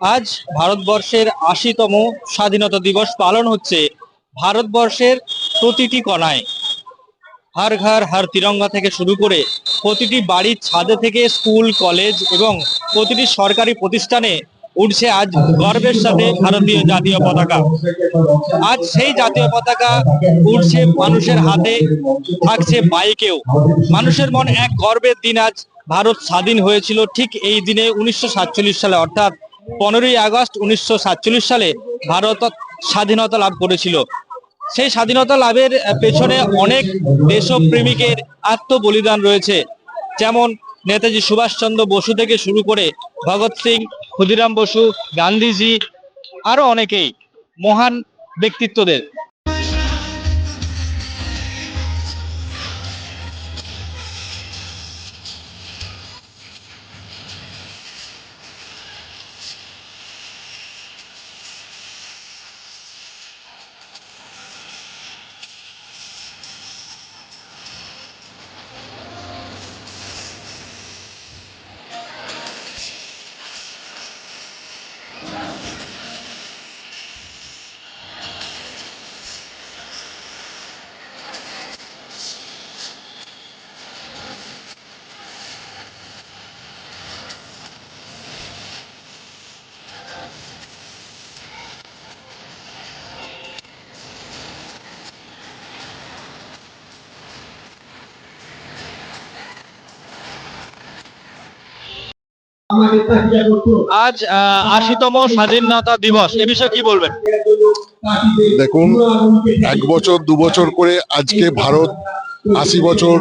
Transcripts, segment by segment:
আজ ভারতবর্ষের ৮০তম স্বাধীনতা দিবস পালন হচ্ছে। ভারতবর্ষের প্রতিটি কোণায় হর ঘর হর তিরঙ্গা থেকে শুরু করে প্রতিটি বাড়ির ছাদে থেকে স্কুল কলেজ এবং প্রতিটি সরকারি প্রতিষ্ঠানে উঠছে আজ গর্বের সাথে ভারতীয় জাতীয় পতাকা। আজ সেই জাতীয় পতাকা উঠছে মানুষের হাতে, থাকছে বাইকেও। মানুষের মন এক গর্বের দিন। আজ ভারত স্বাধীন হয়েছিল ঠিক এই দিনে ১৯৪৭ সালে, অর্থাৎ 15ই আগস্ট ১৯৪৭ সালে ভারত স্বাধীনতা লাভ করেছিল। সেই স্বাধীনতা লাভের পেছনে অনেক দেশপ্রেমিকের আত্মবলিদান রয়েছে, যেমন নেতাজি সুভাষচন্দ্র বসু থেকে শুরু করে ভগৎ সিং, ক্ষুদিরাম বসু, গান্ধীজি, আরো অনেকেই মহান ব্যক্তিত্বদের। আজ ৮০তম স্বাধীনতা দিবস, এ বিষয়ে কি বলবেন? দেখুন, 1 বছর 2 বছর করে আজকে ভারত 80 বছর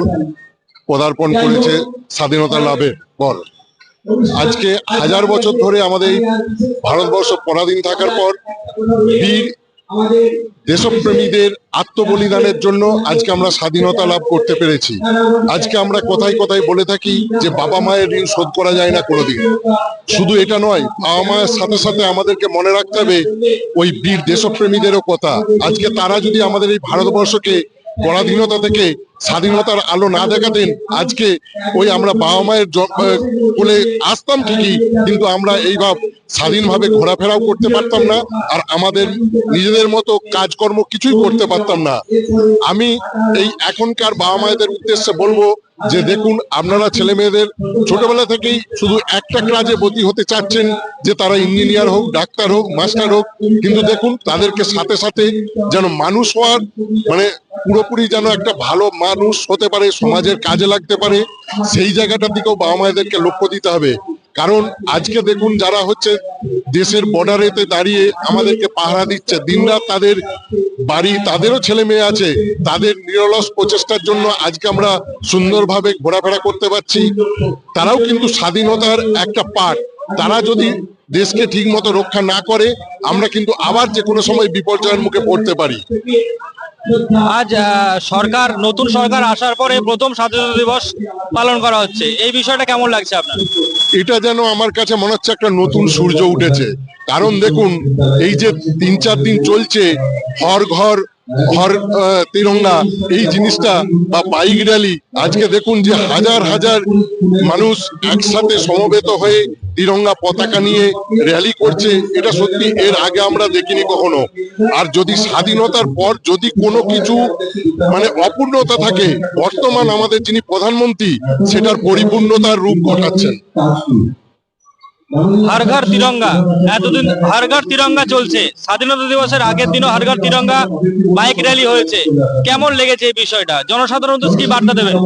পদার্পণ করেছে স্বাধীনতা লাভের পর। আজকে 1000 বছর ধরে আমাদের এই ভারতবর্ষ পরাধীন থাকার পর বীর দেশপ্রেমীদের আত্মবলিদানের জন্য আজকে আমরা স্বাধীনতা লাভ করতে পেরেছি। আজকে আমরা কোথায় কোথায় বলে থাকি যে বাবা মায়ের ঋণ শোধ করা যায় না কোনোদিন। শুধু এটা নয়, বাবা মায়ের সাথে সাথে আমাদেরকে মনে রাখতে হবে ওই বীর দেশপ্রেমীদেরও কথা। আজকে তারা যদি আমাদের এই ভারতবর্ষকে পরাধীনতা থেকে স্বাধীনতার আলো না দেখাতেন, আজকে ওই আমরা বাবা মায়ের কোলে আসতাম ঠিকই, কিন্তু আমরা এইভাবে স্বাধীনভাবে ঘোরাফেরাও করতে পারতাম না, আর আমাদের নিজেদের মতো কাজকর্ম কিছুই করতে পারতাম না। আমি এই এখনকার বাবা মায়েদের উদ্দেশ্যে বলবো যে দেখুন, আপনারা ছেলে মেয়েদের ছোটবেলা থেকেই শুধু একটা কাজে বতী হতে চাচ্ছেন, যে তারা ইঞ্জিনিয়ার হোক, ডাক্তার হোক, মাস্টার হোক, কিন্তু দেখুন তাদেরকে সাথে সাথে যেন মানুষ হওয়ার মানে পুরোপুরি যেন একটা ভালো মানুষ হতে পারে, সমাজের কাজে লাগতে পারে, সেই জায়গাটার দিকেও বাবা মায়েদেরকে লক্ষ্য দিতে হবে। কারণ আজকে দেখুন, যারা হচ্ছে দেশের বর্ডারেতে দাঁড়িয়ে আমাদেরকে পাহারা দিচ্ছে দিনরাত, তাদের বাড়ি, তাদেরও ছেলে মেয়ে আছে, তাদের নিরলস প্রচেষ্টার জন্য আজকে আমরা সুন্দরভাবে ঘোরাফেরা করতে পারছি। তারাও কিন্তু স্বাধীনতার একটা পার্ট। তারা যদি দেশকে ঠিক মতো রক্ষা না করে, আমরা কিন্তু আবার যে কোনো সময় বিপর্যয়ের মুখে পড়তে পারি। আজ নতুন সরকার আসার পরে প্রথম স্বাধীনতা দিবস পালন করা হচ্ছে, এই বিষয়টা কেমন লাগছে আপনার? এটা যেন আমার কাছে মনে হচ্ছে একটা নতুন সূর্য উঠেছে। কারণ দেখুন, এই যে 3-4 দিন চলছে হর ঘর হর তিরঙ্গা, এই জিনিসটা বা বাইক র্যালি, আজকে দেখুন যে হাজার হাজার মানুষ একসাথে সমবেত হয়ে তিরঙ্গা পতাকা নিয়ে র্যালি করছে, এটা সত্যি এর আগে আমরা দেখিনি কখনো। আর যদি স্বাধীনতার পর যদি কোনো কিছু মানে অপূর্ণতা থাকে, বর্তমান আমাদের যিনি প্রধানমন্ত্রী সেটার পরিপূর্ণতার রূপ ঘটাচ্ছেন। হর ঘর তিরঙ্গা, এতদিন হর ঘর তিরঙ্গা চলছে, স্বাধীনতা দিবসের আগের দিনও হর ঘর তিরঙ্গা বাইক র্যালি হয়েছে। কেমন লেগেছে এই বিষয়টা? জনসাধারণ কি বার্তা দেবেন?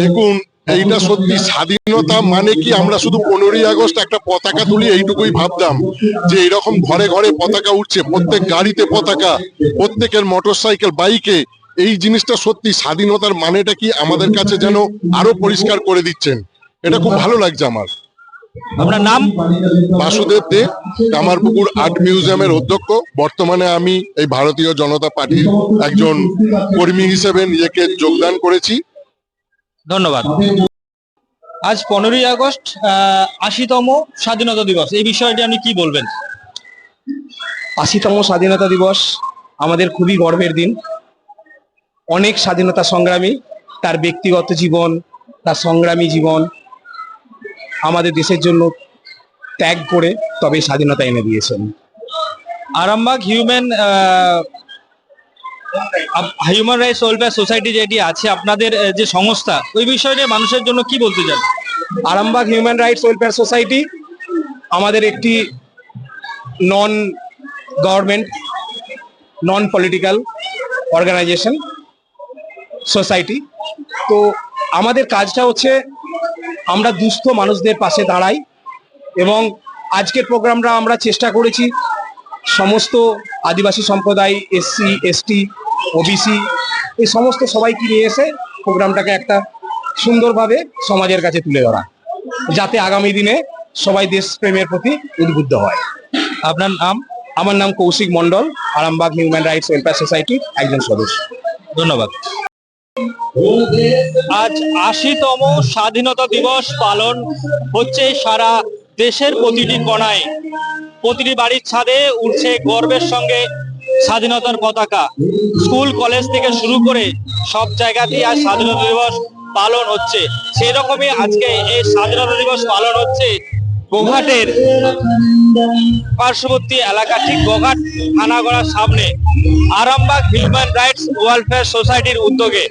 দেখুন, এইটা সত্যি স্বাধীনতা মানে কি আমরা শুধু 15ই আগস্ট একটা পতাকা তুলি এইটুকুই ভাবতাম, যে এরকম ঘরে ঘরে পতাকা উঠছে, প্রত্যেক গাড়িতে পতাকা, প্রত্যেকের মোটরসাইকেল, বাইকে। এই জিনিসটা সত্যি স্বাধীনতার মানেটা কি আমাদের কাছে যেন আরো পরিষ্কার করে দিচ্ছেন। এটা খুব ভালো লাগছে আমার। আপনার নাম? বাসুদেব দে, কামারপুকুর আর্ট মিউজিয়ামের অধ্যক্ষ। বর্তমানে আমি এই ভারতীয় জনতা পার্টির একজন কর্মী হিসেবে নিজেকে যোগদান করেছি। ধন্যবাদ। আজ 15ই আগস্ট, ৮০তম স্বাধীনতা দিবস, এই বিষয়টি আপনি কি বলবেন? 80তম স্বাধীনতা দিবস আমাদের খুবই গর্বের দিন। অনেক স্বাধীনতা সংগ্রামী তার ব্যক্তিগত জীবন, তার সংগ্রামী জীবন আমাদের দেশের জন্য ত্যাগ করে তবে স্বাধীনতা এনে দিয়েছেন। Arambagh human rights welfare society যেটি আছে আপনাদের যে সংস্থা, ওই বিষয় নিয়ে মানুষের জন্য কি বলতে চান? Arambagh human rights welfare society আমাদের একটি non government non political organisation society. তো আমাদের কাজটা হচ্ছে আমরা দুস্থ মানুষদের পাশে দাঁড়াই, এবং আজকের প্রোগ্রামটা আমরা চেষ্টা করেছি সমস্ত আদিবাসী সম্প্রদায়, এসসি এসটি ওবিসি এই সমস্ত সবাইকে নিয়ে এসে প্রোগ্রামটাকে একটা সুন্দরভাবে সমাজের কাছে তুলে ধরা, যাতে আগামী দিনে সবাই দেশপ্রেমের প্রতি উদ্বুদ্ধ হয়। আপনার নাম? আমার নাম কৌশিক মণ্ডল, আরামবাগ হিউম্যান রাইটস ওয়েলফেয়ার সোসাইটির একজন সদস্য। ধন্যবাদ। আজ ৮০তম স্বাধীনতা দিবস পালন হচ্ছে সারা দেশের প্রতিটি কোণায়। প্রতিটি বাড়ির ছাদে উঠছে গর্বের সঙ্গে স্বাধীনতার পতাকা। স্কুল কলেজ থেকে শুরু করে সব জায়গাতেই আজ স্বাধীনতা দিবস পালন হচ্ছে। সেরকমই আজকে এই স্বাধীনতা দিবস পালন হচ্ছে গোঘাটের পার্শ্ববর্তী এলাকা, ঠিক গোঘাট থানাগড়ার সামনে আরামবাগ হিউম্যান রাইটস ওয়েলফেয়ার সোসাইটির উদ্যোগে।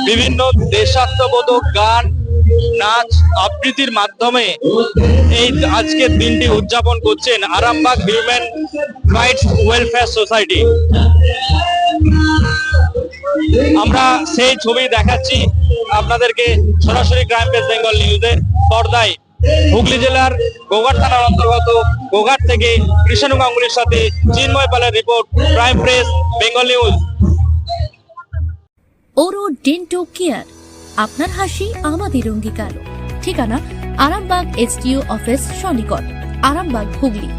বিভিন্ন দেশাত্মবোধক গান, নাচ, আবৃত্তির মাধ্যমে এই আজকের দিনটি উদযাপন করছেন Arambagh human rights welfare society. আমরা সেই ছবি দেখাচ্ছি আপনাদেরকে সরাসরি ক্রাইম প্রেস বেঙ্গল নিউজের পর্দায়। হুগলি জেলার গোঘাট থানার অন্তর্গত গোঘাট থেকে কৃষ্ণ গাঙ্গুলির সাথে চিন্ময় পালের report, crime press Bengal news. Oro Dento Care, আপনার হাসি আমাদের অঙ্গীকার। ঠিকানা আরামবাগ এসডিও অফিস সন্নিকট, আরামবাগ, হুগলি।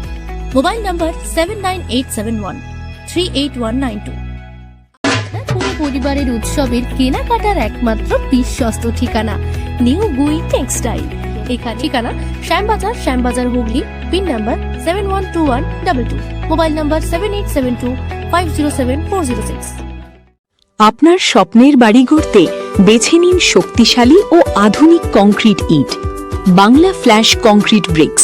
Mobile number 7987138192। পুরো পরিবারের উৎসবের কেনাকাটার একমাত্র বিশ্বস্ত ঠিকানা নিউ গুই টেক্সটাইল। এখানে ঠিকানা Shyambazar Hooghly. Pin number 712122। Mobile number 7872507406। আপনার স্বপ্নের বাড়ি গড়তে বেছে নিন শক্তিশালী ও আধুনিক কংক্রিট ইট, Bangla flash concrete bricks,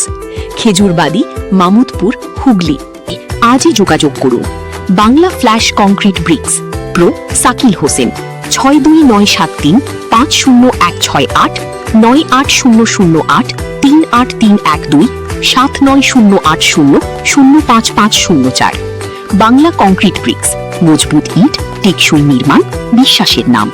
Khejurbari, Mamudpur, Hooghly. আজই যোগাযোগ করুন। Bangla flash concrete bricks, pro Sakil Hossain, 6297350168, 98008 38312, 7908005504। Bangla concrete bricks, মজবুত ইট, টেকসই নির্মাণ, বিশ্বাসের নাম।